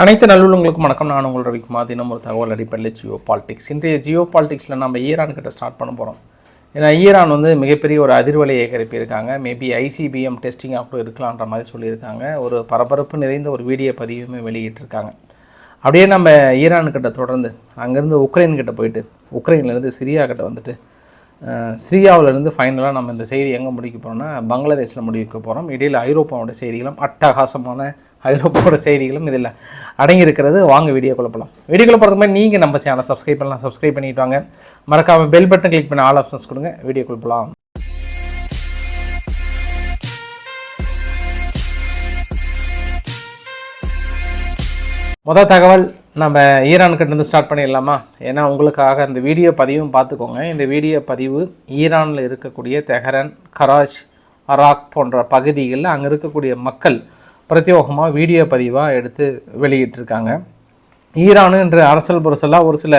அனைத்து நல்லுள்ளங்களுக்கும் வணக்கம். நான் உங்கள் ரவிக்குமார். தினம் ஒரு தகவல் அடிப்படையில் ஜியோ பாலிடிக்ஸ். இன்றைய ஜியோ பாலிடிக்ஸில் நம்ம ஈரான் கிட்ட ஸ்டார்ட் பண்ண போகிறோம். ஏன்னா ஈரான் மிகப்பெரிய ஒரு அதிர்வலையை கிளப்பியிருக்காங்க. மேபி ஐசிபிஎம் டெஸ்டிங்காக கூட இருக்கலான்ற மாதிரி சொல்லியிருக்காங்க. ஒரு பரபரப்பு நிறைந்த ஒரு வீடியோ பதிவுமே வெளியிட்டிருக்காங்க. அப்படியே நம்ம ஈரான்கிட்ட தொடர்ந்து அங்கேருந்து உக்ரைன்கிட்ட போயிட்டு உக்ரைன்லேருந்து சிரியா கிட்ட வந்துட்டு சிரியாவிலேருந்து ஃபைனலாக நம்ம இந்த செய்தி எங்கே முடிக்க போகிறோம்னா பங்களாதேஷில் முடிக்க போகிறோம். இடையில் ஐரோப்பாவோட செய்திகளும் அட்டகாசமான ஐரோப்பாவோட செய்திகளும் இதில் அடங்கியிருக்கிறது. வாங்க வீடியோக்குள்ள போகலாம். வீடியோக்குள்ள போகிறதுக்கு மாதிரி நீங்கள் நம்ம சேனலை சப்ஸ்கிரைப் பண்ணலாம். சப்ஸ்கிரைப் பண்ணிட்டு வாங்க. மறக்காமல் பெல் பட்டன் கிளிக் பண்ணி ஆல் ஆப்ஷன்ஸ் கொடுங்க. வீடியோக்குள்ள போகலாம். முதல் தகவல் நம்ம ஈரான்கிட்டேருந்து ஸ்டார்ட் பண்ணிடலாமா? ஏன்னா உங்களுக்காக இந்த வீடியோ பதிவும் பார்த்துக்கோங்க. இந்த வீடியோ பதிவு ஈரானில் இருக்கக்கூடிய தெஹரான், கராச், அராக் போன்ற பகுதிகளில் அங்கே இருக்கக்கூடிய மக்கள் பிரத்யேகமாக வீடியோ பதிவாக எடுத்து வெளியிட்டிருக்காங்க. ஈரானு என்ற அரசல் புரசலாக ஒரு சில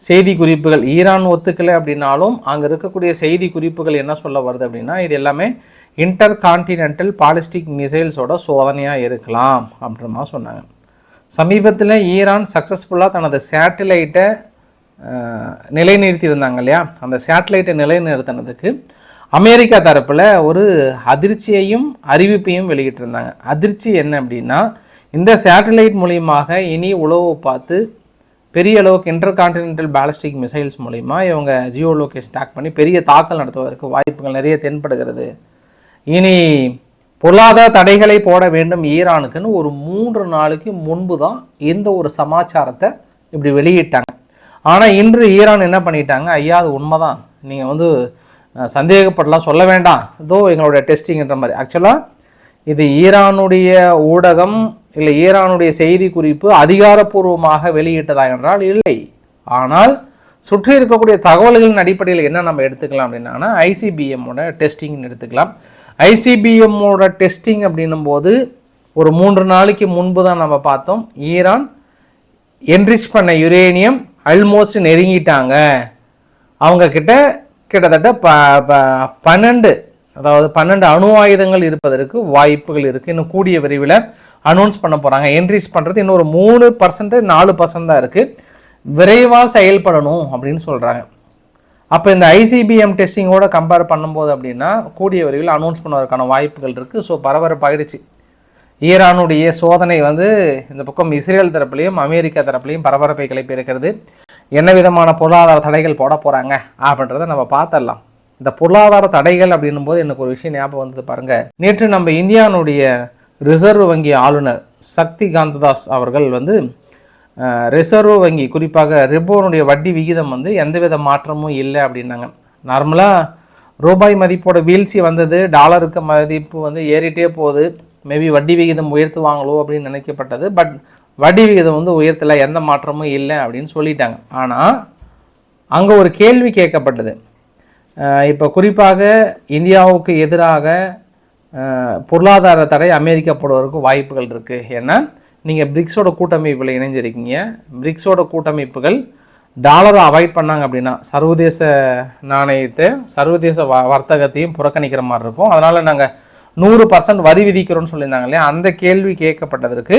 செய்தி குறிப்புகள் ஈரான் ஒத்துக்கலை அப்படின்னாலும் அங்கே இருக்கக்கூடிய செய்தி குறிப்புகள் என்ன சொல்ல வருது அப்படின்னா, இது எல்லாமே இன்டர் கான்டினென்டல் பாலிஸ்டிக் மிசைல்ஸோட சோதனையாக இருக்கலாம் அப்படின்ற மாதிரி சொன்னாங்க. சமீபத்தில் ஈரான் சக்ஸஸ்ஃபுல்லாக தனது சேட்டலைட்டை நிலைநிறுத்தியிருந்தாங்க இல்லையா? அந்த சேட்டலைட்டை நிலைநிறுத்தினதுக்கு அமெரிக்கா தரப்பில் ஒரு அதிர்ச்சியையும் அறிவிப்பையும் வெளியிட்டிருந்தாங்க. அதிர்ச்சி என்ன அப்படின்னா, இந்த சேட்டலைட் மூலியமாக இனி உளவு பார்த்து பெரிய அளவுக்கு இன்டர் கான்டினென்டல் பாலிஸ்டிக் மிசைல்ஸ் மூலிமா இவங்க ஜியோ லொகேஷன் டாக் பண்ணி பெரிய தாக்கல் நடத்துவதற்கு வாய்ப்புகள் நிறைய தென்படுகிறது. இனி பொருளாதார தடைகளை போட வேண்டும் ஈரானுக்குன்னு ஒரு 3 நாளுக்கு முன்பு தான் இந்த ஒரு சமாச்சாரத்தை இப்படி வெளியிட்டாங்க. ஆனால் இன்று ஈரான் என்ன பண்ணிட்டாங்க, ஐயா அது உண்மைதான், நீங்கள் சந்தேகப்படலாம், சொல்ல வேண்டாம், இதோ எங்களுடைய டெஸ்டிங்ன்ற மாதிரி. ஆக்சுவலாக இது ஈரானுடைய ஊடகம் இல்லை ஈரானுடைய செய்தி குறிப்பு அதிகாரப்பூர்வமாக வெளியிட்டதா என்றால் இல்லை. ஆனால் சுற்றி இருக்கக்கூடிய தகவல்களின் அடிப்படையில் என்ன நம்ம எடுத்துக்கலாம் அப்படின்னா, ஐசிபிஎம்மோட டெஸ்டிங்னு எடுத்துக்கலாம். ஐசிபிஎம்மோட டெஸ்டிங் அப்படின்னும் போது ஒரு 3 நாளைக்கு முன்பு தான் நம்ம பார்த்தோம், ஈரான் என்ரிச் பண்ண யுரேனியம் ஆல்மோஸ்ட் நெருங்கிட்டாங்க. அவங்க கிட்டத்தட்ட 12 அணு ஆயுதங்கள் இருப்பதற்கு வாய்ப்புகள் இருக்குது. இன்னும் கூடிய விரைவில் அனௌன்ஸ் பண்ண போகிறாங்க. என்ரிச் பண்ணுறது இன்னும் ஒரு 3% 4% தான் இருக்குது. விரைவாக செயல்படணும் அப்படின்னு சொல்கிறாங்க. அப்போ இந்த ஐசிபிஎம் டெஸ்டிங்கோட கம்பேர் பண்ணும்போது அப்படின்னா கூடிய விரைவில் அனௌன்ஸ் பண்ணுவதற்கான வாய்ப்புகள் இருக்குது. ஸோ பரபரப்பாகிடுச்சு. ஈரானுடைய சோதனை இந்த பக்கம் இஸ்ரேல் தரப்புலையும் அமெரிக்கா தரப்புலையும் பரபரப்பை கிளப்பி இருக்கிறது. என்ன விதமான பொருளாதார தடைகள் போட போகிறாங்க அப்படின்றத நம்ம பார்த்துடலாம். இந்த பொருளாதார தடைகள் அப்படின்னும் போது எனக்கு ஒரு விஷயம் ஞாபகம் வந்தது பாருங்கள். நேற்று நம்ம இந்தியானுடைய ரிசர்வ் வங்கி ஆளுநர் சக்தி காந்ததாஸ் அவர்கள் ரிசர்வ் வங்கி குறிப்பாக ரிப்போனுடைய வட்டி விகிதம் எந்தவித மாற்றமும் இல்லை அப்படின்னாங்க. நார்மலாக ரூபாய் மதிப்போட வீழ்ச்சி வந்தது, டாலருக்கு மதிப்பு ஏறிட்டே போகுது, மேபி வட்டி விகிதம் உயர்த்துவாங்களோ அப்படின்னு நினைக்கப்பட்டது. பட் வட்டி விகிதம் உயர்த்தலை, எந்த மாற்றமும் இல்லை அப்படின்னு சொல்லிட்டாங்க. ஆனால் அங்கே ஒரு கேள்வி கேட்கப்பட்டது. இப்போ குறிப்பாக இந்தியாவுக்கு எதிராக பொருளாதார தடை அமெரிக்கா போடுவதற்கு வாய்ப்புகள் இருக்குது. ஏன்னா நீங்கள் பிரிக்ஸோட கூட்டமைப்பில் இணைஞ்சிருக்கீங்க. பிரிக்ஸோட கூட்டமைப்புகள் டாலரை அவாய்ட் பண்ணாங்க அப்படின்னா சர்வதேச நாணயத்தை சர்வதேச வர்த்தகத்தையும் புறக்கணிக்கிற மாதிரி இருக்கும். அதனால் நாங்கள் 100% வரி விதிக்கிறோன்னு சொல்லியிருந்தாங்க இல்லையா? அந்த கேள்வி கேட்கப்பட்டதற்கு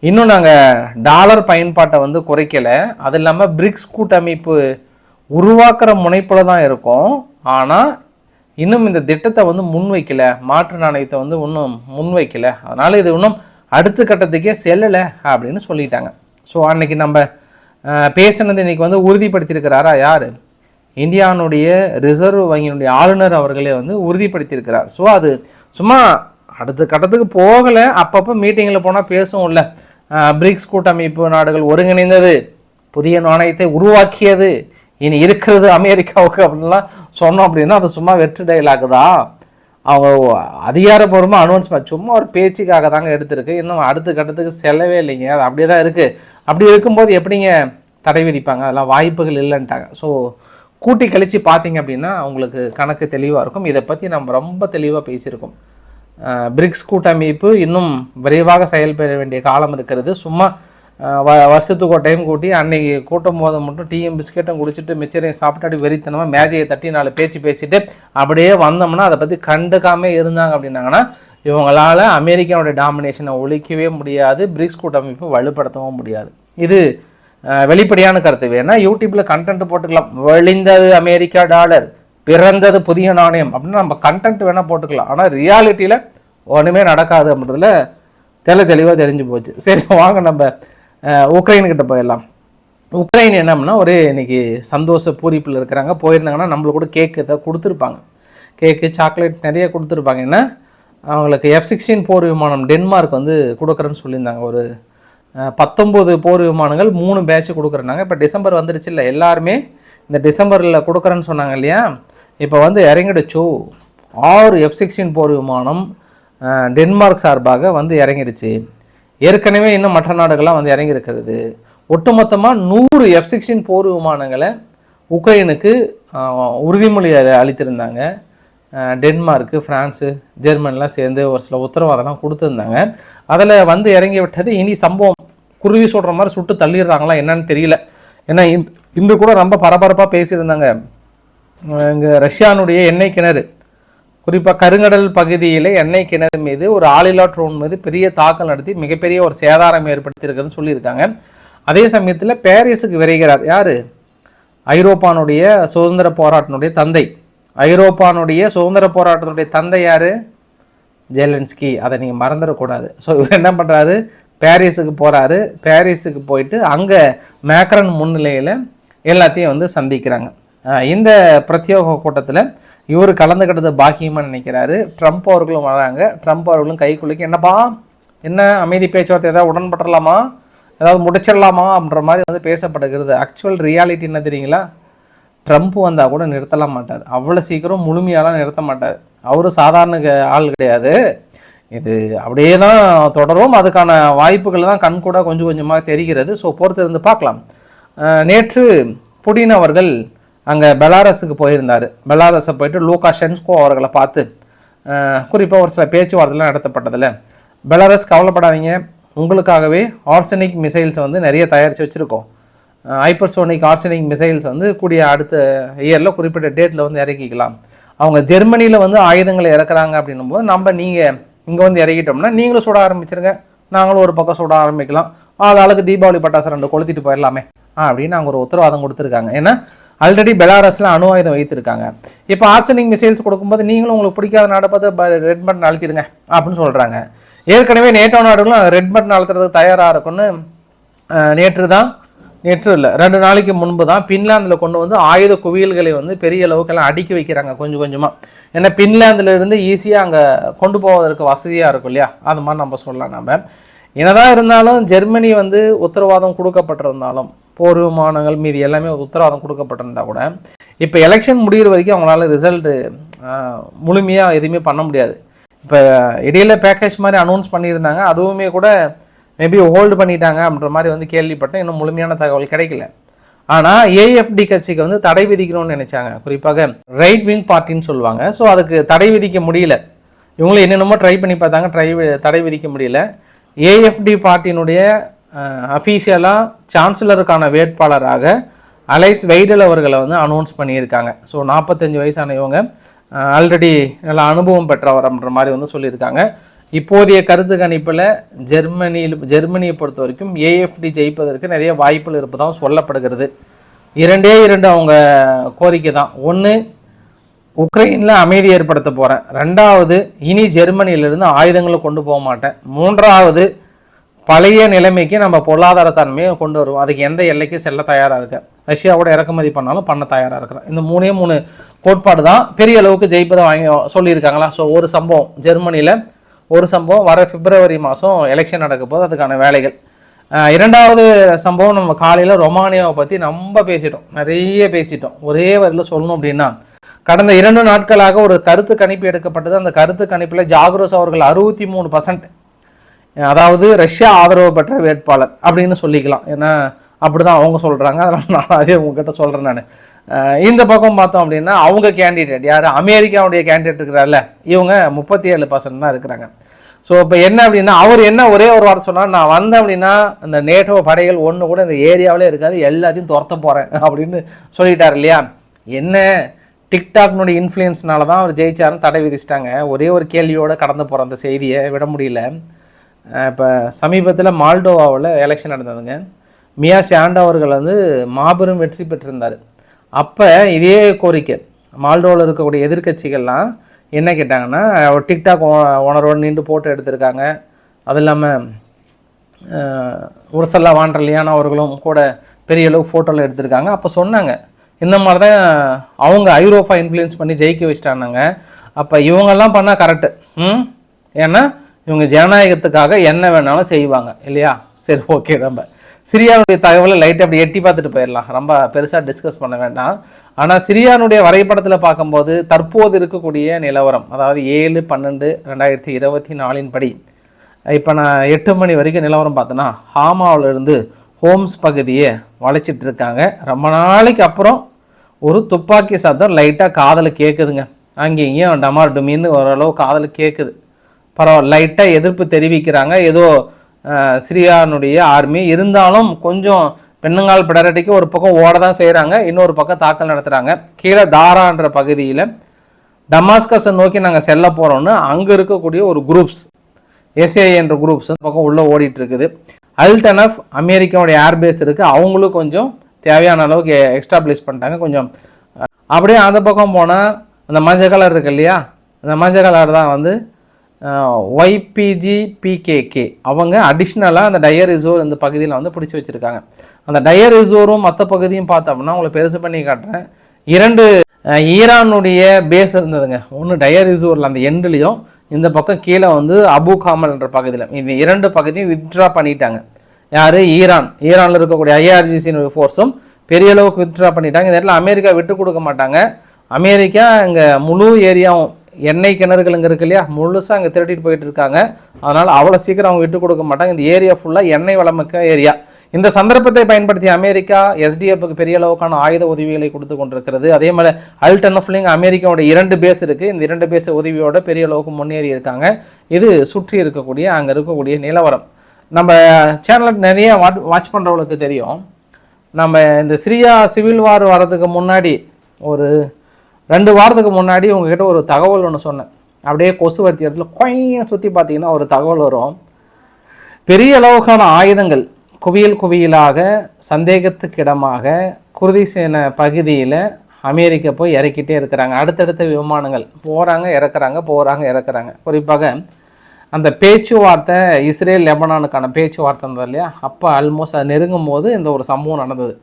இன்னும் நாங்கள் டாலர் பயன்பாட்டை குறைக்கலை, அது இல்லாமல் பிரிக்ஸ் கூட்டமைப்பு உருவாக்குற முனைப்பில் தான் இருக்கும். ஆனால் இன்னும் இந்த திட்டத்தை முன்வைக்கலை, மாற்று நாணயத்தை இன்னும் முன்வைக்கலை. அதனால் இது இன்னும் அடுத்த கட்டத்துக்கே செல்லலை அப்படின்னு சொல்லிட்டாங்க. ஸோ அன்னைக்கு நம்ம பேசினது இன்றைக்கி உறுதிப்படுத்தியிருக்கிறாரா யார்? இந்தியானுடைய ரிசர்வ் வங்கியினுடைய ஆளுநர் அவர்களே உறுதிப்படுத்தியிருக்கிறார். ஸோ அது சும்மா அடுத்த கட்டத்துக்கு போகலை, அப்பப்போ மீட்டிங்கில் போனால் பேசுவோம்ல, பிரிக்ஸ் கூட்டமைப்பு நாடுகள் ஒருங்கிணைந்தது, புதிய நாணயத்தை உருவாக்கியது, இனி இருக்கிறது அமெரிக்காவுக்கு அப்படின்லாம் சொன்னோம் அப்படின்னா அது சும்மா வெற்று டைலாக் தான். அவங்க அதிகாரப்பூர்வமாக அனௌன்ஸ்மெண்ட் சும்மா ஒரு பேச்சுக்காக தாங்க எடுத்திருக்கு. இன்னும் அடுத்த கட்டத்துக்கு செல்லவே இல்லைங்க. அது அப்படியே தான் இருக்குது. அப்படி இருக்கும்போது எப்படிங்க தடை விதிப்பாங்க? அதெல்லாம் வாய்ப்புகள் இல்லைன்ட்டாங்க. ஸோ கூட்டி கழித்து பார்த்தீங்க அப்படின்னா உங்களுக்கு கணக்கு தெளிவாக இருக்கும். இதை பற்றி நம்ம ரொம்ப தெளிவாக பேசியிருக்கோம். பிரிக்ஸ் கூட்டமைப்பு இன்னும் விரைவாக செயல்பட வேண்டிய காலம் இருக்கிறது. சும்மா வருஷத்துக்கு ஒரு டைம் கூட்டி அன்னைக்கு கூட்டும் போது மட்டும் டீயும் பிஸ்கெட்டும் குடிச்சிட்டு மிச்சரையும் சாப்பிட்டாடி வெறித்தனமாக மேஜையை தட்டி 4 பேச்சு பேசிட்டு அப்படியே வந்தோம்னா அதை பற்றி கண்டுக்காமல் இருந்தாங்க அப்படின்னாங்கன்னா இவங்களால் அமெரிக்காவுடைய டாமினேஷனை ஒழிக்கவே முடியாது, பிரிக்ஸ் கூட்டமைப்பு வலுப்படுத்தவும் முடியாது. இது வெளிப்படையான கருத்து. வேணா யூடியூப்பில் கண்டென்ட் போட்டுக்கலாம், வழிந்தது அமெரிக்கா டாலர், பிறந்தது புதிய நாணயம் அப்படின்னு நம்ம கண்டென்ட் வேணால் போட்டுக்கலாம். ஆனால் ரியாலிட்டியில் ஒன்றுமே நடக்காது அப்படின்றதுல தெளிவாக தெரிஞ்சு போச்சு. சரி, வாங்க நம்ம உக்ரைன்கிட்ட போயிடலாம். உக்ரைன் என்னம்னா ஒரு இன்னைக்கு சந்தோஷ பூரிப்பில் இருக்கிறாங்க. போயிருந்தாங்கன்னா நம்மளுக்கு கூட கேக்கு ஏதாவது கொடுத்துருப்பாங்க, கேக்கு சாக்லேட் நிறைய கொடுத்துருப்பாங்க. ஏன்னா அவங்களுக்கு F-16 போர் விமானம் டென்மார்க் வந்து கொடுக்குறேன்னு சொல்லியிருந்தாங்க. ஒரு 19 போர் விமானங்கள் 3 பேட்ச் கொடுக்குறேன்னாங்க. இப்போ டிசம்பர் வந்துடுச்சு இல்லை, எல்லாருமே இந்த டிசம்பரில் கொடுக்குறேன்னு சொன்னாங்க இல்லையா. இப்போ வந்து இறங்கிடுச்சோ 6 F-16 போர் விமானம் டென்மார்க் சார்பாக வந்து இறங்கிடுச்சு. ஏற்கனவே இன்னும் மற்ற நாடுகள்லாம் வந்து இறங்கியிருக்கிறது. ஒட்டுமொத்தமாக 100 F-16 போர் விமானங்களை உக்ரைனுக்கு உறுதிமொழி அளித்திருந்தாங்க. டென்மார்க்கு, ஃப்ரான்ஸு, ஜெர்மன்லாம் சேர்ந்து ஒரு சில உத்தரவாதம்லாம் கொடுத்துருந்தாங்க. அதில் வந்து இறங்கி விட்டது. இனி சம்பவம் குருவி சொல்கிற மாதிரி சுட்டு தள்ளிடுறாங்களா என்னன்னு தெரியல. ஏன்னா இன்று கூட ரொம்ப பரபரப்பாக பேசியிருந்தாங்க. இங்கே ரஷ்யானுடைய எண்ணெய் கிணறு, குறிப்பாக கருங்கடல் பகுதியில் எண்ணெய் கிணறு மீது ஒரு ஆளில்லா ட்ரோன் மீது பெரிய தாக்கல் நடத்தி மிகப்பெரிய ஒரு சேதாரம் ஏற்படுத்தியிருக்குன்னு சொல்லியிருக்காங்க. அதே சமயத்தில் பாரிஸுக்கு விரைகிறார் யார்? ஐரோப்பானுடைய சுதந்திர போராட்டத்தினுடைய தந்தை. ஐரோப்பானுடைய சுதந்திர போராட்டத்தினுடைய தந்தை யார்? ஜெலன்ஸ்கி. அதை நீங்கள் மறந்துடக்கூடாது. ஸோ இவர் என்ன பண்ணுறாரு? பாரிஸுக்கு போகிறாரு. பாரிஸுக்கு போயிட்டு அங்கே மேக்ரன் முன்னிலையில் எல்லாத்தையும் வந்து சந்திக்கிறாங்க. இந்த பிரத்யேக கூட்டத்தில் இவர் கலந்துக்கிட்டது பாக்கியமாக நினைக்கிறாரு. ட்ரம்ப் அவர்களும் வராங்க. ட்ரம்ப் அவர்களும் கை குலுக்கி என்னப்பா என்ன அமைதி பேச்சுவார்த்தை ஏதாவது உடன்பட்டுடலாமா, ஏதாவது முடிச்சிடலாமா அப்படின்ற மாதிரி வந்து பேசப்படுகிறது. ஆக்சுவல் ரியாலிட்டி என்ன தெரியுங்களா? ட்ரம்ப் வந்தால் கூட நிறுத்தலாம் மாட்டார், அவ்வளோ சீக்கிரம் முழுமையாலாம் நிறுத்த மாட்டார். அவரு சாதாரண ஆள் கிடையாது. இது அப்படியே தான் தொடரும். அதுக்கான வாய்ப்புகள் தான் கண்கூட கொஞ்சம் கொஞ்சமாக தெரிகிறது. ஸோ பொறுத்து இருந்து பார்க்கலாம். நேற்று புடின் அவர்கள் அங்கே பெலாரஸுக்கு போயிருந்தார். பெலாரஸை போயிட்டு லூகாஷென்ஸ்கோ அவர்களை பார்த்து குறிப்பாக ஒரு சில பேச்சுவார்த்தைலாம் நடத்தப்பட்டதில்ல. பெலாரஸ் கவலைப்படாதீங்க, உங்களுக்காகவே ஆர்சனிக் மிசைல்ஸ் வந்து நிறைய தயாரித்து வச்சுருக்கோம். ஹைப்பர்சோனிக் ஆர்சனிக் மிசைல்ஸ் வந்து கூடிய அடுத்த இயரில் குறிப்பிட்ட டேட்டில் வந்து இறக்கிக்கலாம். அவங்க ஜெர்மனியில் வந்து ஆயுதங்களை இறக்குறாங்க அப்படின்னும் போது நம்ம நீங்கள் இங்கே வந்து இறக்கிட்டோம்னா நீங்களும் சுட ஆரம்பிச்சிருங்க, நாங்களும் ஒரு பக்கம் சுட ஆரம்பிக்கலாம், ஆளுக்கு தீபாவளி பட்டாசு 2 கொளுத்திட்டு போயிடலாமே அப்படின்னு அவங்க ஒரு உத்தரவாதம் கொடுத்துருக்காங்க. ஏன்னா ஆல்ரெடி பெலாரஸில் அணு ஆயுதம் வைத்திருக்காங்க. இப்போ ஆர்சனிக் மிசைல்ஸ் கொடுக்கும்போது நீங்களும் உங்களுக்கு பிடிக்காத நாடை பார்த்து ரெட் பட்டன் அழுத்திடுங்க அப்படின்னு சொல்கிறாங்க. ஏற்கனவே நேட்டோ நாடுகளும் ரெட் பட்டன் அழுத்துறதுக்கு தயாராக இருக்குன்னு நேற்று இல்லை 2 நாளைக்கு முன்பு தான் பின்லாந்தில் கொண்டு வந்து ஆயுத குவியல்களை வந்து பெரிய அளவுக்கெல்லாம் அடுக்கி வைக்கிறாங்க கொஞ்சம் கொஞ்சமாக. ஏன்னா பின்லாந்தில் இருந்து ஈஸியாக அங்கே கொண்டு போவதற்கு வசதியாக இருக்கும் இல்லையா, அது மாதிரி நம்ம சொல்லலாம். நம்ம என்னதான் இருந்தாலும் ஜெர்மனி வந்து உத்தரவாதம் கொடுக்கப்பட்டிருந்தாலும் போர் விமானங்கள் மீது எல்லாமே உத்தரவாதம் கொடுக்கப்பட்டிருந்தா கூட இப்போ எலெக்ஷன் முடிகிற வரைக்கும் அவங்களால ரிசல்ட்டு முழுமையாக எதுவுமே பண்ண முடியாது. இப்போ இடையில பேக்கேஜ் மாதிரி அனௌன்ஸ் பண்ணியிருந்தாங்க, அதுவுமே கூட மேபி ஹோல்டு பண்ணிட்டாங்க அப்படின்ற மாதிரி வந்து கேள்விப்பட்டேன். இன்னும் முழுமையான தகவல் கிடைக்கல. ஆனால் ஏஎஃப்டி கட்சிக்கு வந்து தடை விதிக்கணும்னு நினைச்சாங்க, குறிப்பாக ரைட் விங் பார்ட்டின்னு சொல்லுவாங்க. ஸோ அதுக்கு தடை விதிக்க முடியல. இவங்களும் என்னென்னமோ ட்ரை பண்ணி பார்த்தாங்க, தடை விதிக்க முடியல. ஏஎஃப்டி பார்ட்டியினுடைய அஃபீஷியலாக சான்சலருக்கான வேட்பாளராக அலைஸ் வெய்டல் அவர்களை வந்து அனௌன்ஸ் பண்ணியிருக்காங்க. ஸோ 45 வயசான இவங்க ஆல்ரெடி நல்ல அனுபவம் பெற்றவர் அப்படின்ற மாதிரி வந்து சொல்லியிருக்காங்க. இப்போதைய கருத்து கணிப்பில் ஜெர்மனியை பொறுத்த வரைக்கும் ஏஎஃப்டி ஜெயிப்பதற்கு நிறைய வாய்ப்புகள் இருப்பதாக சொல்லப்படுகிறது. 2 அவங்க கோரிக்கை தான். ஒன்று, உக்ரைனில் அமைதி ஏற்படுத்த போகிறேன். 2வது, இனி ஜெர்மனியிலிருந்து ஆயுதங்களை கொண்டு போக மாட்டேன். 3வது, பழைய நிலைமைக்கு நம்ம பொருளாதார தன்மையை கொண்டு வருவோம். அதுக்கு எந்த எல்லைக்கு செல்ல தயாராக இருக்கேன், ரஷ்யாவோட இறக்குமதி பண்ணாலும் பண்ண தயாராக இருக்கிறேன். இந்த 3 கோட்பாடு தான் பெரிய அளவுக்கு ஜெயிப்பதை வாங்கி சொல்லியிருக்காங்களா. ஸோ ஒரு சம்பவம் ஜெர்மனியில், ஒரு சம்பவம் வர பிப்ரவரி மாதம் எலெக்ஷன் நடக்க போது அதுக்கான வேலைகள். 2வது சம்பவம் நம்ம காலையில் ரொமானியாவை பற்றி நம்ம பேசிட்டோம், நிறைய பேசிட்டோம். ஒரே வரியில் சொல்லணும் அப்படின்னா கடந்த 2 நாட்களாக ஒரு கருத்து கணிப்பு எடுக்கப்பட்டது. அந்த கருத்து கணிப்பில் ஜாக்ரோஸ் அவர்கள் 63%, அதாவது ரஷ்யா ஆதரவு பெற்ற வேட்பாளர் அப்படின்னு சொல்லிக்கலாம். ஏன்னா அப்படி தான் அவங்க சொல்கிறாங்க, அதனால் நான் அதே உங்ககிட்ட சொல்கிறேன். நான் இந்த பக்கம் பார்த்தோம் அப்படின்னா அவங்க கேண்டிடேட் யார், அமெரிக்காவுடைய கேண்டிடேட் இருக்கிறார்ல, இவங்க 37% தான் இருக்கிறாங்க. ஸோ இப்போ என்ன அப்படின்னா அவர் என்ன ஒரே ஒரு வார்த்தை சொன்னால், நான் வந்தேன் அப்படின்னா இந்த நேட்டோ படைகள் ஒன்று கூட இந்த ஏரியாவிலே இருக்காது, எல்லாத்தையும் துரத்த போகிறேன் அப்படின்னு சொல்லிட்டார் இல்லையா. என்ன டிக்டாக்னுடைய இன்ஃப்ளூயன்ஸ்னால தான் அவர் ஜெயிச்சாருன்னு தடை விதிச்சிட்டாங்க. ஒரே ஒரு கேள்வியோடு கடந்து போகிற அந்த செய்தியை விட முடியல. இப்போ சமீபத்தில் மால்டோவாவில் எலெக்ஷன் நடந்ததுங்க. மியா சாண்டோ அவர்கள் வந்து மாபெரும் வெற்றி பெற்றிருந்தார். அப்போ இதே கோரிக்கை மால்டோவில் இருக்கக்கூடிய எதிர்கட்சிகள்லாம் என்ன கேட்டாங்கன்னா, ஒரு டிக்டாக் ஓனரோடு நின்று போட்டோ எடுத்திருக்காங்க. அது இல்லாமல் உர்சலா வான் டெர் லியன் அவர்களும் கூட பெரிய அளவு ஃபோட்டோவில் எடுத்திருக்காங்க. அப்போ சொன்னாங்க, இந்த மாதிரி தான் அவங்க ஐரோப்பா இன்ஃப்ளூயன்ஸ் பண்ணி ஜெயிக்க வச்சிட்டாங்க. அப்போ இவங்கெல்லாம் பண்ணால் கரெக்டு. ஏன்னா இவங்க ஜனநாயகத்துக்காக என்ன வேணாலும் செய்வாங்க இல்லையா? சரி, ஓகே. நம்ம சிரியாவுடைய தகவலை லைட்டாக அப்படி எட்டி பார்த்துட்டு போயிடலாம், ரொம்ப பெருசாக டிஸ்கஸ் பண்ண வேண்டாம். ஆனால் சிரியானுடைய வரைபடத்தில் பார்க்கும்போது தற்போது இருக்கக்கூடிய நிலவரம், அதாவது 7/12/2024 படி இப்போ நான் 8 மணி வரைக்கும் நிலவரம் பார்த்தேன்னா, ஹாமாவிலிருந்து ஹோம்ஸ் பகுதியை வளைச்சிட்டு இருக்காங்க. ரொம்ப நாளைக்கு அப்புறம் ஒரு துப்பாக்கி சத்தம் லைட்டாக காதில் கேட்குதுங்க. அங்கேயும் டமார் டுமின்னு ஓரளவு காதில் கேட்குது. பரவாயில்ல, லைட்டாக எதிர்ப்பு தெரிவிக்கிறாங்க ஏதோ சிரியானுடைய ஆர்மி. இருந்தாலும் கொஞ்சம் பெண்ணுங்கால் பிடரட்டிக்கு ஒரு பக்கம் ஓட தான் செய்கிறாங்க, இன்னொரு பக்கம் தாக்கல் நடத்துகிறாங்க. கீழே தாரான்ற பகுதியில் டமாஸ்கஸை நோக்கி நாங்கள் செல்ல போகிறோன்னு அங்கே இருக்கக்கூடிய ஒரு குரூப்ஸ், எஸ்ஏ என்ற குரூப்ஸ் பக்கம் உள்ளே ஓடிட்டு இருக்குது. அல்டனஃப் அமெரிக்காவுடைய ஏர்பேஸ் இருக்குது, அவங்களும் கொஞ்சம் தேவையான அளவுக்கு எக்ஸ்டாப்ளிஷ் பண்ணிட்டாங்க. கொஞ்சம் அப்படியே அந்த பக்கம் போனால் அந்த மஞ்சள் கலர் இருக்கு இல்லையா, அந்த மஞ்சள் கலர் தான் வந்து YPG-PKK. அவங்க அடிஷ்னலாக அந்த டயர் ரிசோர் இந்த பகுதியில் வந்து பிடிச்சி வச்சுருக்காங்க. அந்த டயர் ரிசோரும் மற்ற பகுதியும் பார்த்தோம்னா உங்களை பெருசு பண்ணி காட்டுறேன். 2 ஈரானுடைய பேஸ் இருந்ததுங்க. ஒன்று டயர் ரிசோரில் அந்த எண்ட்லேயும், இந்த பக்கம் கீழே வந்து அபு காமல் என்ற பகுதியில். இந்த 2 பகுதியும் வித்ட்ரா பண்ணிட்டாங்க. யார்? ஈரானில் இருக்கக்கூடிய IRGC ஃபோர்ஸும் பெரிய அளவுக்கு வித்ட்ரா பண்ணிட்டாங்க. இந்த இடத்துல அமெரிக்கா விட்டு கொடுக்க மாட்டாங்க. அமெரிக்கா இங்கே முழு ஏரியாவும் எண்ணெய் கிணறுகள் இங்கே இருக்கு இல்லையா, முழுசாக அங்கே திருட்டிட்டு போயிட்டு இருக்காங்க. அதனால் அவ்வளோ சீக்கிரம் அவங்க விட்டு கொடுக்க மாட்டாங்க. இந்த ஏரியா ஃபுல்லாக எண்ணெய் வளமிக்க ஏரியா. இந்த சந்தர்ப்பத்தை பயன்படுத்தி அமெரிக்கா SDFக்கு பெரிய அளவுக்கான ஆயுத உதவிகளை கொடுத்து கொண்டிருக்கிறது. அதே மாதிரி அல்டனஃப்லிங் அமெரிக்காவோட 2 பேஸ் இருக்குது. இந்த 2 பேஸ் உதவியோட பெரிய அளவுக்கு முன்னேறி இருக்காங்க. இது சுற்றி இருக்கக்கூடிய அங்கே இருக்கக்கூடிய நிலவரம் நம்ம சேனலில் நிறைய வாட்ச் பண்ணுறவங்களுக்கு தெரியும். நம்ம இந்த சிரியா சிவில் வார் வர்றதுக்கு முன்னாடி ஒரு 2 வாரத்துக்கு முன்னாடி உங்ககிட்ட ஒரு தகவல் ஒன்று சொன்னேன். அப்படியே கொசு வர்த்தி இடத்துல கொய்ய சுற்றி பார்த்தீங்கன்னா ஒரு தகவல் வரும். பெரிய அளவுக்கான ஆயுதங்கள் குவியலாக சந்தேகத்துக்கிடமாக குர்தி சேனை பகுதியில் அமெரிக்கா போய் இறக்கிட்டே இருக்கிறாங்க. அடுத்தடுத்த விமானங்கள் போகிறாங்க இறக்குறாங்க. குறிப்பாக அந்த பேச்சுவார்த்தை இஸ்ரேல் லெபனானுக்கான பேச்சுவார்த்தை இருந்தது இல்லையா, அப்போ ஆல்மோஸ்ட் அது நெருங்கும் போது இந்த ஒரு சம்பவம் நடந்தது.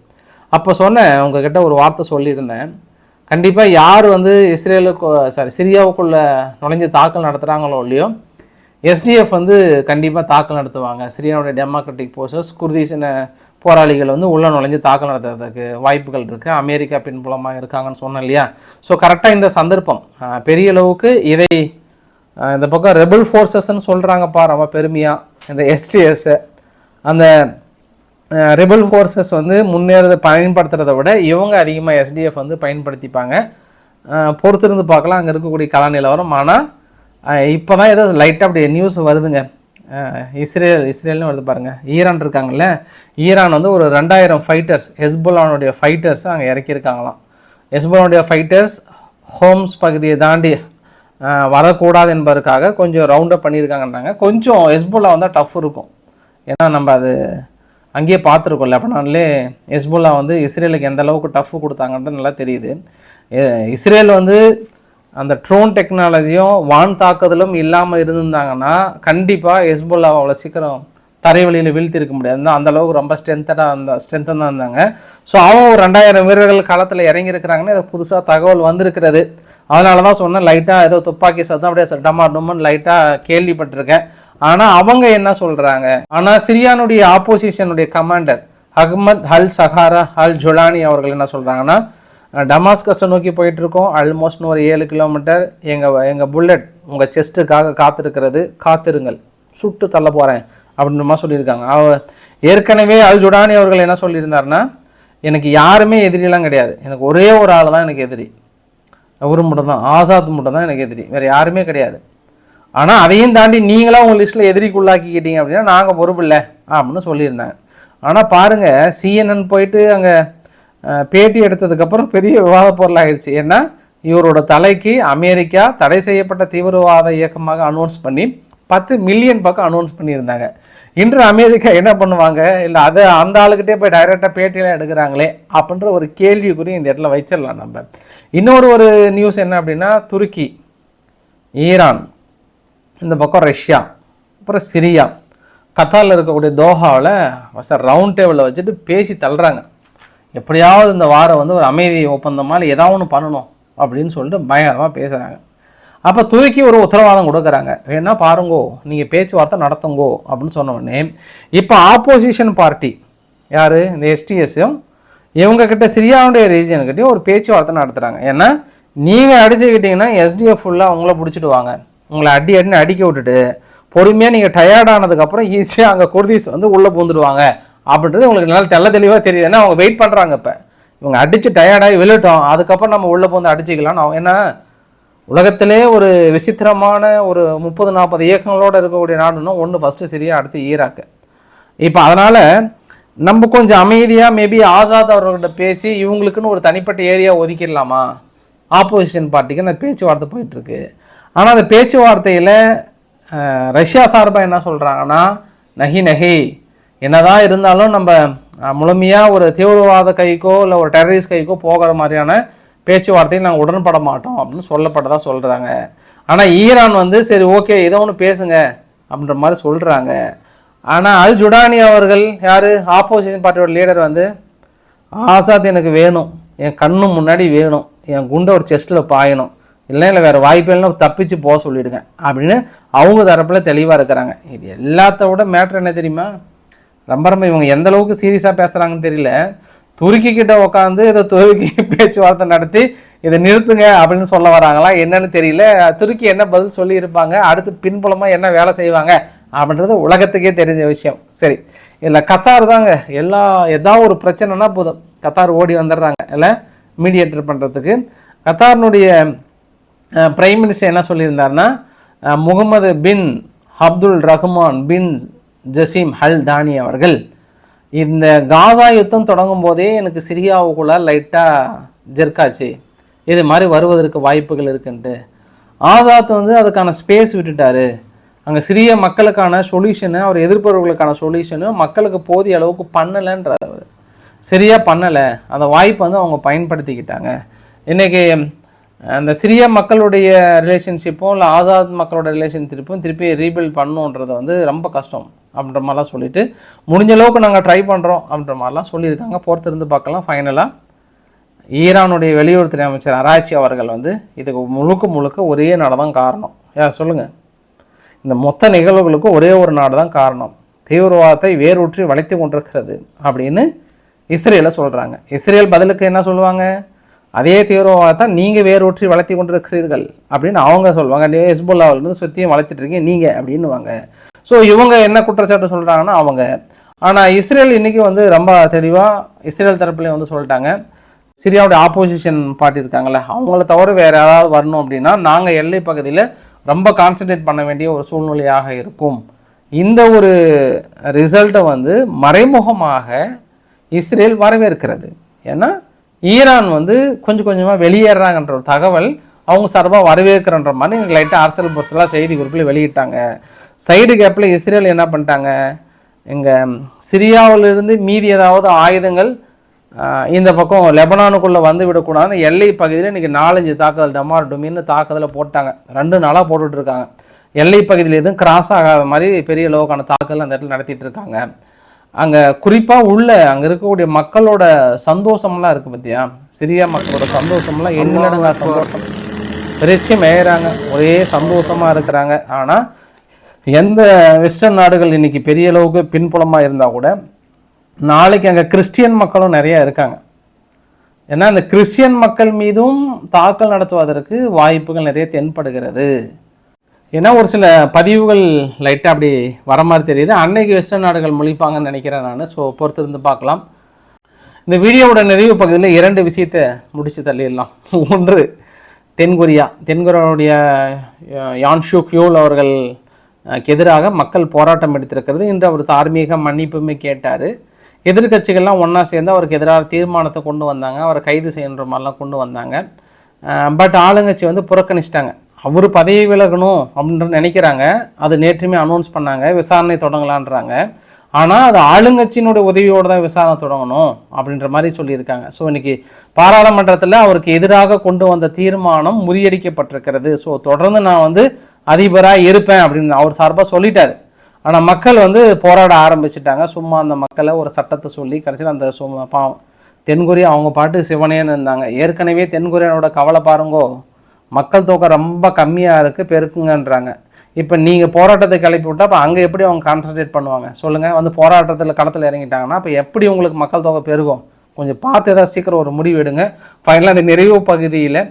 அப்போ சொன்னேன், உங்ககிட்ட ஒரு வார்த்தை சொல்லியிருந்தேன், கண்டிப்பாக யார் வந்து சிரியாவுக்குள்ளே நுழைஞ்சு தாக்கல் நடத்துகிறாங்களோ இல்லையோ, SDF வந்து கண்டிப்பாக தாக்கல் நடத்துவாங்க. சிரியாவுடைய டெமோக்ராட்டிக் ஃபோர்ஸஸ் குர்திஷன போராளிகள் வந்து உள்ளே நுழைஞ்சு தாக்கல் நடத்துறதுக்கு வாய்ப்புகள் இருக்குது. அமெரிக்கா பின்புலமாக இருக்காங்கன்னு சொன்னேன் இல்லையா. ஸோ கரெக்டாக இந்த சந்தர்ப்பம் பெரிய அளவுக்கு இதை இந்த பக்கம் ரெபல் ஃபோர்ஸஸ்ன்னு சொல்கிறாங்கப்பா ரொம்ப பெருமையாக. இந்த STS அந்த ரெபல் ஃபோர்ஸஸ் வந்து பயன்படுத்துகிறத விட இவங்க அதிகமாக SDF வந்து பயன்படுத்திப்பாங்க. பொறுத்திருந்து பார்க்கலாம் அங்கே இருக்கக்கூடிய கலா நிலவரம். ஆனால் இப்போ தான் ஏதோ லைட்டாக அப்படி நியூஸ் வருதுங்க. இஸ்ரேல்னு வருது பாருங்கள். ஈரான் இருக்காங்கல்ல, ஈரான் வந்து ஒரு 2000 ஃபைட்டர்ஸ் ஹெஸ்புல்லானுடைய ஃபைட்டர்ஸ் அங்கே இறக்கியிருக்காங்களாம். ஹெஸ்புல்லானுடைய ஃபைட்டர்ஸ் ஹோம்ஸ் பகுதியை தாண்டி வரக்கூடாது என்பதற்காக கொஞ்சம் ரவுண்டப் பண்ணியிருக்காங்கன்றாங்க. கொஞ்சம் ஹெஸ்புல்லா வந்தால் டஃப் இருக்கும். ஏன்னா நம்ம அது அங்கேயே பார்த்துருக்கோம். லெபனான்லே ஹெஸ்புல்லா வந்து இஸ்ரேலுக்கு எந்த அளவுக்கு டஃப் கொடுத்தாங்கன்றது நல்லா தெரியுது. இஸ்ரேல் வந்து அந்த ட்ரோன் டெக்னாலஜியும் வான் தாக்குதலும் இல்லாமல் இருந்திருந்தாங்கன்னா கண்டிப்பாக ஹெஸ்புல்லாவை அவ்வளோ சீக்கிரம் தரைவழியில் வீழ்த்தி இருக்க முடியாது. அந்த அளவுக்கு ரொம்ப ஸ்ட்ரென்த்தாக இருந்தாங்க. ஸோ அவங்க ஒரு 2000 வீரர்கள் களத்தில் இறங்கியிருக்கிறாங்கன்னு இது புதுசாக தகவல் வந்திருக்கிறது. அதனால தான் சொன்னேன், லைட்டாக ஏதோ துப்பாக்கி சத்தம் அப்படியே டமார்னு லைட்டாக கேள்விப்பட்டிருக்கேன். ஆனால் அவங்க என்ன சொல்கிறாங்க, ஆனால் சிரியானுடைய ஆப்போசிஷனுடைய கமாண்டர் அஹ்மத் அல் சஹாரா அல் ஜொலானி அவர்கள் என்ன சொல்கிறாங்கன்னா, டமாஸ்கஸை நோக்கி போயிட்டுருக்கோம், ஆல்மோஸ்ட் ஒரு 7 கிலோமீட்டர், எங்கள் புல்லட் உங்கள் செஸ்ட்டுக்காக காத்திருங்கள், சுட்டு தள்ள போகிறேன் அப்படின்ற மாதிரி சொல்லியிருக்காங்க. ஏற்கனவே அல் ஜொலானி அவர்கள் என்ன சொல்லியிருந்தாருன்னா, எனக்கு யாருமே எதிரிலாம் கிடையாது, எனக்கு ஒரே ஒரு ஆள் தான் எனக்கு எதிரி, அவரு மட்டும் தான், ஆசாத் மட்டும் தான் எனக்கு எதிரி, வேறு யாருமே கிடையாது. ஆனால் அதையும் தாண்டி நீங்களாம் உங்கள் லிஸ்ட்டில் எதிரிக்குள்ளாக்கிக்கிட்டீங்க அப்படின்னா நாங்கள் பொறுப்பு இல்லை அப்படின்னு சொல்லியிருந்தாங்க. ஆனால் பாருங்கள், CNN போயிட்டு அங்கே பேட்டி எடுத்ததுக்கப்புறம் பெரிய விவாத பொருளாகிடுச்சு. ஏன்னா இவரோட தலைக்கு அமெரிக்கா தடை செய்யப்பட்ட தீவிரவாத இயக்கமாக அனௌன்ஸ் பண்ணி 10 மில்லியன் பக்கம் அனௌன்ஸ் பண்ணியிருந்தாங்க. இன்று அமெரிக்கா என்ன பண்ணுவாங்க, இல்லை அதை அந்த ஆளுக்கிட்டே போய் டைரெக்டாக பேட்டியெல்லாம் எடுக்கிறாங்களே அப்படின்ற ஒரு கேள்விக்குறி இந்த இடத்துல வச்சிடலாம் நம்ம. இன்னொரு நியூஸ் என்ன அப்படின்னா, துருக்கி, ஈரான், இந்த பக்கம் ரஷ்யா, அப்புறம் சிரியா, கத்தாரில் இருக்கக்கூடிய தோஹாவில் ரவுண்ட் டேபிளில் வச்சுட்டு பேசி தள்ளுறாங்க. எப்படியாவது இந்த வாரம் வந்து ஒரு அமைதி ஒப்பந்தம் மாதிரி ஏதாவது ஒன்று பண்ணணும் அப்படின்னு சொல்லிட்டு பயங்கரமாக பேசுகிறாங்க. அப்போ துருக்கி ஒரு உத்தரவாதம் கொடுக்குறாங்க, வேணா பாருங்கோ, நீங்கள் பேச்சுவார்த்தை நடத்துங்கோ அப்படின்னு சொன்ன உடனே இப்போ ஆப்போசிஷன் பார்ட்டி யார், இந்த எஸ்டிஎஸும் இவங்கக்கிட்ட சிரியாவுடைய ரீஜியன்கிட்டையும் ஒரு பேச்சுவார்த்தை நடத்துகிறாங்க. ஏன்னா நீங்கள் அடிச்சுக்கிட்டிங்கன்னா எஸ்டிஎஃப் ஃபுல்லாக அவங்கள பிடிச்சிடுவாங்க, உங்களை அடின்னு அடிக்க விட்டுட்டு பொறுமையாக நீங்கள் டயர்ட் ஆனதுக்கப்புறம் ஈஸியாக அங்கே குர்தீஸ் வந்து உள்ளே பூந்துடுவாங்க அப்படின்றது உங்களுக்கு நல்லா தெளிவாக தெரியுது. ஏன்னா அவங்க வெயிட் பண்ணுறாங்க. இப்போ இவங்க அடித்து டயர்டாகி விழுட்டோம், அதுக்கப்புறம் நம்ம உள்ளே பூந்து அடிச்சிக்கலாம்னு. ஏன்னா உலகத்திலே ஒரு விசித்திரமான ஒரு 30-40 இயக்கங்களோடு இருக்கக்கூடிய நாடுன்னா ஒன்று ஃபஸ்ட்டு சிரியா, அடுத்து ஈராக்கு. இப்போ அதனால் நம்ம கொஞ்சம் அமைதியாக மேபி ஆசாத் அவர்கள்ட்ட பேசி இவங்களுக்குன்னு ஒரு தனிப்பட்ட ஏரியா ஒதுக்கிடலாமா, ஆப்போசிஷன் பார்ட்டிக்கு அந்த பேச்சுவார்த்தை போயிட்டுருக்கு. ஆனால் அந்த பேச்சுவார்த்தையில் ரஷ்யா சார்பாக என்ன சொல்கிறாங்கன்னா, நகி என்னதான் இருந்தாலும் நம்ம முழுமையாக ஒரு தீவிரவாத கைக்கோ இல்லை ஒரு டெரரிஸ்ட் கைக்கோ போகிற மாதிரியான பேச்சுவார்த்தையை நாங்கள் உடன்பட மாட்டோம் அப்படின்னு சொல்லப்பட்டதாக சொல்கிறாங்க. ஆனால் ஈரான் வந்து சரி ஓகே ஏதோ ஒன்று பேசுங்க அப்படின்ற மாதிரி சொல்கிறாங்க. ஆனால் அல் ஜுடானி அவர்கள் யார், ஆப்போசிஷன் பார்ட்டியோட லீடர் வந்து, ஆசாத் எனக்கு வேணும், என் கண்ணு முன்னாடி வேணும், என் குண்டை ஒரு செஸ்ட்டில் பாயணும், இல்லை வேறு வாய்ப்பு இல்லைன்னா தப்பிச்சு போக சொல்லிவிடுங்க அப்படின்னு அவங்க தரப்பில் தெளிவாக இருக்கிறாங்க. இது எல்லாத்த விட மேட்ரு என்ன தெரியுமா, ரொம்ப இவங்க எந்த அளவுக்கு சீரியஸாக பேசுகிறாங்கன்னு தெரியல. துருக்கி கிட்ட உட்காந்து இதை துருக்கி பேச்சுவார்த்தை நடத்தி இதை நிறுத்துங்க அப்படின்னு சொல்ல வராங்களா என்னன்னு தெரியல. துருக்கி என்ன பதில் சொல்லியிருப்பாங்க, அடுத்து பின்புலமாக என்ன வேலை செய்வாங்க அப்படின்றது உலகத்துக்கே தெரிஞ்ச விஷயம். சரி, இல்லை கத்தார் தாங்க ஏதாவது ஒரு பிரச்சனைனா போதும் கத்தார் ஓடி வந்துடுறாங்க இல்லை மீடியேட்டர் பண்ணுறதுக்கு. கத்தாரினுடைய பிரைம் மினிஸ்டர் என்ன சொல்லியிருந்தாருன்னா, முகமது பின் அப்துல் ரஹ்மான் பின் ஜசீம் அல் தானி அவர்கள் இந்த காசா யுத்தம் தொடங்கும் போதே எனக்கு சிரியாவுக்குள்ளே லைட்டாக ஜெர்க்காச்சு, இது மாதிரி வருவதற்கு வாய்ப்புகள் இருக்குன்ட்டு. ஆசாத் வந்து அதுக்கான ஸ்பேஸ் விட்டுட்டாரு. அங்கே சிறிய மக்களுக்கான சொல்யூஷனு, அவர் எதிர்ப்பவர்களுக்கான சொல்யூஷனு மக்களுக்கு போதிய அளவுக்கு பண்ணலைன்றார். அவர் சரியாக பண்ணலை, அந்த வாய்ப்பை வந்து அவங்க பயன்படுத்திக்கிட்டாங்க. இன்றைக்கி அந்த சிறிய மக்களுடைய ரிலேஷன்ஷிப்பும் இல்லை ஆசாத் மக்களோட ரிலேஷன்ஷிப்பும் திருப்பி ரீபில்ட் பண்ணுன்றது வந்து ரொம்ப கஷ்டம் அப்படின்ற மாதிரிலாம் சொல்லிவிட்டு முடிஞ்ச அளவுக்கு நாங்கள் ட்ரை பண்ணுறோம் அப்படின்ற மாதிரிலாம் சொல்லியிருக்காங்க. பொறுத்திருந்து பார்க்கலாம். ஃபைனலாக ஈரானுடைய வெளியுறவுத்துறை அமைச்சர் அராச்சி அவர்கள் வந்து இதுக்கு முழுக்க ஒரே நாடு தான் காரணம். யார் சொல்லுங்கள், இந்த மொத்த நிகழ்வுகளுக்கும் ஒரே ஒரு நாடு தான் காரணம், தீவிரவாதத்தை வேரூற்றி வளைத்து கொண்டிருக்கிறது அப்படின்னு இஸ்ரேலை சொல்கிறாங்க. இஸ்ரேல் பதிலுக்கு என்ன சொல்லுவாங்க, அதே தீவிரவாதத்தை நீங்கள் வேரூற்றி வளர்த்தி கொண்டிருக்கிறீர்கள் அப்படின்னு அவங்க சொல்லுவாங்க. ஹெஸ்புல்லாவிலிருந்து சுற்றியும் வளர்த்துட்ருக்கீங்க நீங்கள் அப்படின்னுவாங்க. ஸோ இவங்க என்ன குற்றச்சாட்டு சொல்கிறாங்கன்னா அவங்க. ஆனால் இஸ்ரேல் இன்றைக்கி வந்து ரொம்ப தெளிவாக இஸ்ரேல் தரப்புலேயும் வந்து சொல்லிட்டாங்க, சிரியாவுடைய ஆப்போசிஷன் பார்ட்டி இருக்காங்களே அவங்கள தவிர வேறு யாராவது வரணும் அப்படின்னா நாங்கள் எல்லை பகுதியில் ரொம்ப கான்சன்ட்ரேட் பண்ண வேண்டிய ஒரு சூழ்நிலையாக இருக்கும். இந்த ஒரு ரிசல்ட்டை வந்து மறைமுகமாக இஸ்ரேல் வரவேற்கிறது. ஏன்னா ஈரான் வந்து கொஞ்சம் கொஞ்சமாக வெளியேறாங்கன்ற ஒரு தகவல் அவங்க சார்பாக வரவேற்கிறன்ற மாதிரி எனக்கு லைட்டாக அரசியல் பொருசெல்லாம் செய்தி குறிப்பில் வெளியிட்டாங்க. சைடு கேப்பில் இஸ்ரேல் என்ன பண்ணிட்டாங்க, இங்கே சிரியாவிலிருந்து மீதி ஏதாவது ஆயுதங்கள் இந்த பக்கம் லெபனானுக்குள்ளே வந்து விடக்கூடாது எல்லை பகுதியில் இன்றைக்கி 4-5 தாக்குதல் டமார் டுமின்னு தாக்குதலை போட்டாங்க. 2 நாளாக போட்டுட்ருக்காங்க. எல்லை பகுதியில் எதுவும் கிராஸ் ஆகாத மாதிரி பெரிய அளவுக்கான தாக்குதல் அந்த இடத்துல நடத்திட்டு இருக்காங்க. அங்கே குறிப்பாக அங்கே இருக்கக்கூடிய மக்களோட சந்தோஷம்லாம் இருக்குது பார்த்தியா, சிரியா மக்களோட சந்தோஷம்லாம் எண்ணிலடங்கா சந்தோஷம் பிரிச்சு மேயிறாங்க, ஒரே சந்தோஷமாக இருக்கிறாங்க. ஆனால் எந்த வெஸ்டர்ன் நாடுகள் இன்றைக்கி பெரிய அளவுக்கு பின்புலமாக இருந்தால் கூட நாளைக்கு அங்கே கிறிஸ்டியன் மக்களும் நிறையா இருக்காங்க. ஏன்னா அந்த கிறிஸ்டியன் மக்கள் மீதும் தாக்கல் நடத்துவதற்கு வாய்ப்புகள் நிறைய தென்படுகிறது. ஏன்னா ஒரு சில பதிவுகள் லைட்டாக அப்படி வர மாதிரி தெரியுது. அன்னைக்கு வெஸ்டர்ன் நாடுகள் முழிப்பாங்கன்னு நினைக்கிறேன் நான். ஸோ பொறுத்திருந்து பார்க்கலாம். இந்த வீடியோவோட நிறைவு பகுதியில் 2 விஷயத்தை முடித்து தள்ளிடலாம். ஒன்று, தென்கொரியாவுடைய யான் ஷூக் யோல் அவர்களுக்கு எதிராக மக்கள் போராட்டம் எடுத்திருக்கிறது. இன்று அவர் தார்மீக மன்னிப்புமே கேட்டார். எதிர்கட்சிகள்லாம் ஒன்றா சேர்ந்து அவருக்கு எதிராக தீர்மானத்தை கொண்டு வந்தாங்க, அவரை கைது செய்யன்ற மாதிரிலாம் கொண்டு வந்தாங்க. பட் ஆளுங்கட்சி வந்து புறக்கணிச்சிட்டாங்க. அவர் பதவி விலகணும் அப்படின்ற நினைக்கிறாங்க. அது நேற்றுமே அனௌன்ஸ் பண்ணாங்க, விசாரணை தொடங்கலான்றாங்க. ஆனால் அது ஆளுங்கட்சியினுடைய உதவியோடு தான் விசாரணை தொடங்கணும் அப்படின்ற மாதிரி சொல்லியிருக்காங்க. ஸோ இன்றைக்கி பாராளுமன்றத்தில் அவருக்கு எதிராக கொண்டு வந்த தீர்மானம் முறியடிக்கப்பட்டிருக்கிறது. ஸோ தொடர்ந்து நான் வந்து அதிபராக இருப்பேன் அப்படின்னு அவர் சார்பாக சொல்லிட்டார். ஆனால் மக்கள் வந்து போராட ஆரம்பிச்சிட்டாங்க. சும்மா அந்த மக்களை ஒரு சட்டத்தை சொல்லி கடைசியில் அந்த தென்கொரியா அவங்க பாட்டு சிவனேன்னு இருந்தாங்க. ஏற்கனவே தென்கொரியானோட கவலை பாருங்கோ, மக்கள் தொகை ரொம்ப கம்மியாக இருக்குது, பெருக்குங்கன்றாங்க. இப்போ நீங்கள் போராட்டத்தை கிளப்பி விட்டால் அப்போ அங்கே எப்படி அவங்க கான்சன்ட்ரேட் பண்ணுவாங்க சொல்லுங்கள்? வந்து போராட்டத்தில் களத்தில் இறங்கிட்டாங்கன்னா அப்போ எப்படி உங்களுக்கு மக்கள் தொகை பெருகும்? கொஞ்சம் பார்த்து ஏதாவது சீக்கிரம் ஒரு முடிவு எடுங்க. ஃபைனலாக அந்த நிறைவு பகுதியில்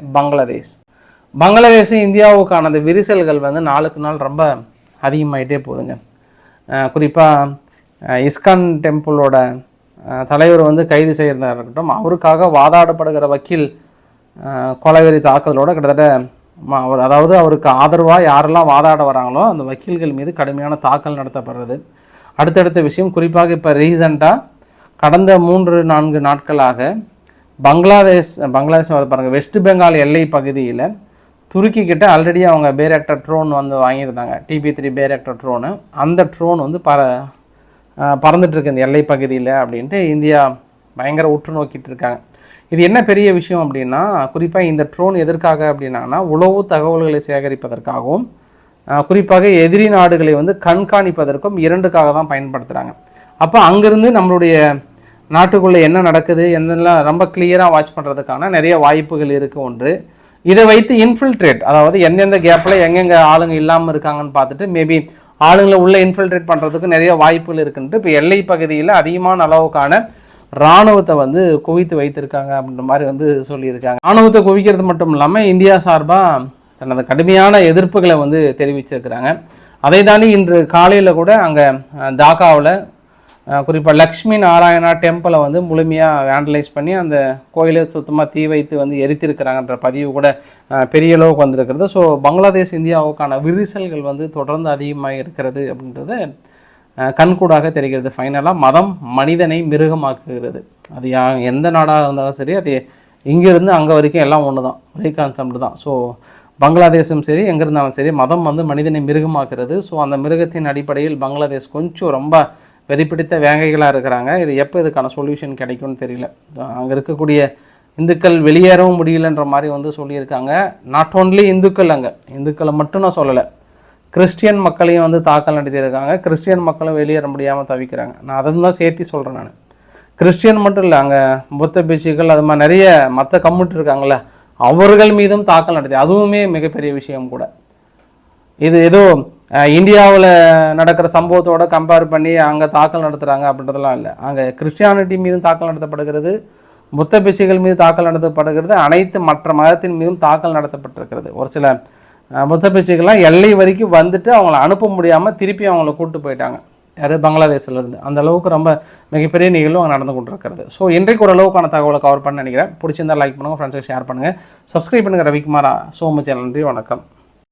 பங்களாதேஷும் இந்தியாவுக்கான அந்த விரிசல்கள் வந்து நாளுக்கு நாள் ரொம்ப அதிகமாகிட்டே போகுதுங்க. குறிப்பாக இஸ்கான் டெம்பிளோட தலைவர் வந்து கைது செய்கிறதா இருக்கட்டும், அவருக்காக வாதாடப்படுகிற வக்கீல் கொலைவெறி தாக்குதலோடு கிட்டத்தட்ட அதாவது அவருக்கு ஆதரவாக யாரெல்லாம் வாதாட வராங்களோ அந்த வக்கீல்கள் மீது கடுமையான தாக்கல் நடத்தப்படுறது. அடுத்தடுத்த விஷயம், குறிப்பாக இப்போ ரீசண்டாக கடந்த 3-4 நாட்களாக பங்களாதேஷ் பாருங்கள், வெஸ்ட் பெங்கால் எல்லை பகுதியில் துருக்கி கிட்ட ஆல்ரெடி அவங்க பேரக்டர் ட்ரோன் வந்து வாங்கியிருந்தாங்க, TB3 பேரக்டர் ட்ரோனு. அந்த ட்ரோன் வந்து பறந்துட்டுருக்கு இந்த எல்லை பகுதியில் அப்படின்ட்டு இந்தியா பயங்கர உற்று நோக்கிட்டு இருக்காங்க. இது என்ன பெரிய விஷயம் அப்படின்னா, குறிப்பாக இந்த ட்ரோன் எதற்காக அப்படின்னா உளவு தகவல்களை சேகரிப்பதற்காகவும் குறிப்பாக எதிரி நாடுகளை வந்து கண்காணிப்பதற்கும் 2க்காக தான் பயன்படுத்துகிறாங்க. அப்போ அங்கேருந்து நம்மளுடைய நாட்டுக்குள்ளே என்ன நடக்குது என்னெல்லாம் ரொம்ப கிளியராக வாட்ச் பண்ணுறதுக்கான நிறைய வாய்ப்புகள் இருக்குது. ஒன்று, இதை வைத்து இன்ஃபில்ட்ரேட், அதாவது எந்தெந்த கேப்பில் எங்கெங்கே ஆளுங்க இல்லாமல் இருக்காங்கன்னு பார்த்துட்டு மேபி ஆளுங்களை உள்ளே இன்ஃபில்ட்ரேட் பண்ணுறதுக்கு நிறைய வாய்ப்புகள் இருக்குன்ட்டு இப்போ எல்லை பகுதியில் அதிகமான அளவுக்கான இராணுவத்தை வந்து குவித்து வைத்திருக்காங்க அப்படின்ற மாதிரி வந்து சொல்லியிருக்காங்க. இராணுவத்தை குவிக்கிறது மட்டும் இல்லாமல் இந்தியா சார்பாக தனது கடுமையான எதிர்ப்புகளை வந்து தெரிவிச்சிருக்கிறாங்க. அதை தாண்டி இன்று காலையில் கூட அங்கே டாக்காவில் குறிப்பாக லக்ஷ்மி நாராயணா டெம்பிளை வந்து முழுமையாக வேண்டலைஸ் பண்ணி அந்த கோயிலை சுத்தமாக தீ வைத்து வந்து எரித்திருக்கிறாங்கன்ற பதிவு கூட பெரிய அளவுக்கு வந்திருக்கிறது. ஸோ பங்களாதேஷ் இந்தியாவுக்கான விரிசல்கள் வந்து தொடர்ந்து அதிகமாக இருக்கிறது அப்படின்றது கண்கூடாக தெரிகிறது. ஃபைனலாக மதம் மனிதனை மிருகமாக்குகிறது. அது எந்த நாடாக இருந்தாலும் சரி, அது இங்கேருந்து அங்கே வரைக்கும் எல்லாம் ஒன்று தான், ஒரே கான்செப்ட் தான். ஸோ பங்களாதேஷும் சரி, எங்கே இருந்தாலும் சரி, மதம் வந்து மனிதனை மிருகமாக்குறது. ஸோ அந்த மிருகத்தின் அடிப்படையில் பங்களாதேஷ் கொஞ்சம் ரொம்ப வெறிப்பிடித்த வேங்கைகளாக இருக்கிறாங்க. இது எப்போ இதுக்கான சொல்யூஷன் கிடைக்கும்னு தெரியல. அங்கே இருக்கக்கூடிய இந்துக்கள் வெளியேறவும் முடியலன்ற மாதிரி வந்து சொல்லியிருக்காங்க. நாட் ஓன்லி இந்துக்கள், அங்கே இந்துக்களை மட்டும் நான் சொல்லலை, கிறிஸ்டியன் மக்களையும் வந்து தாக்கல் நடத்தியிருக்காங்க. கிறிஸ்டியன் மக்களும் வெளியேற முடியாமல் தவிக்கிறாங்க. நான் அதை தான் சேர்த்து சொல்கிறேன். நான் கிறிஸ்டியன் மட்டும் இல்லை, அங்கே புத்த பிட்சுகள் அது மாதிரி நிறைய மற்ற கம்யூனிட்டி இருக்காங்களே, அவர்கள் மீதும் தாக்கல் நடத்தி, அதுவுமே மிகப்பெரிய விஷயம் கூட. இது ஏதோ இந்தியாவில் நடக்கிற சம்பவத்தோடு கம்பேர் பண்ணி அங்கே தாக்கல் நடத்துகிறாங்க அப்படின்றதெல்லாம் இல்லை. அங்கே கிறிஸ்டியானிட்டி மீதும் தாக்கல் நடத்தப்படுகிறது, புத்த பிட்சுகள் மீது தாக்கல் நடத்தப்படுகிறது, அனைத்து மற்ற மதத்தின் மீதும் தாக்கல் நடத்தப்பட்டிருக்கிறது. ஒரு சில புத்த பிட்சுகள்லாம் எல்லை வரைக்கும் வந்துட்டு அவங்கள அனுப்ப முடியாமல் திருப்பி அவங்கள கூப்பிட்டு போயிட்டாங்க, யார் பங்களாதேஷிலேருந்து. அந்த அளவுக்கு ரொம்ப மிகப்பெரிய நிகழ்வு அங்கே நடந்து கொண்டிருக்கிறது. ஸோ இன்றைக்கு ஒரு அளவுக்கான தகவலை கவர் பண்ண நினைக்கிறேன். பிடிச்சிருந்தால் லைக் பண்ணுங்கள், ஃப்ரெண்ட்ஸுக்கு ஷேர் பண்ணுங்கள், சப்ஸ்கிரைப் பண்ணுங்கள். ரவிக்குமாரா சோமு சேனல். நன்றி, வணக்கம்.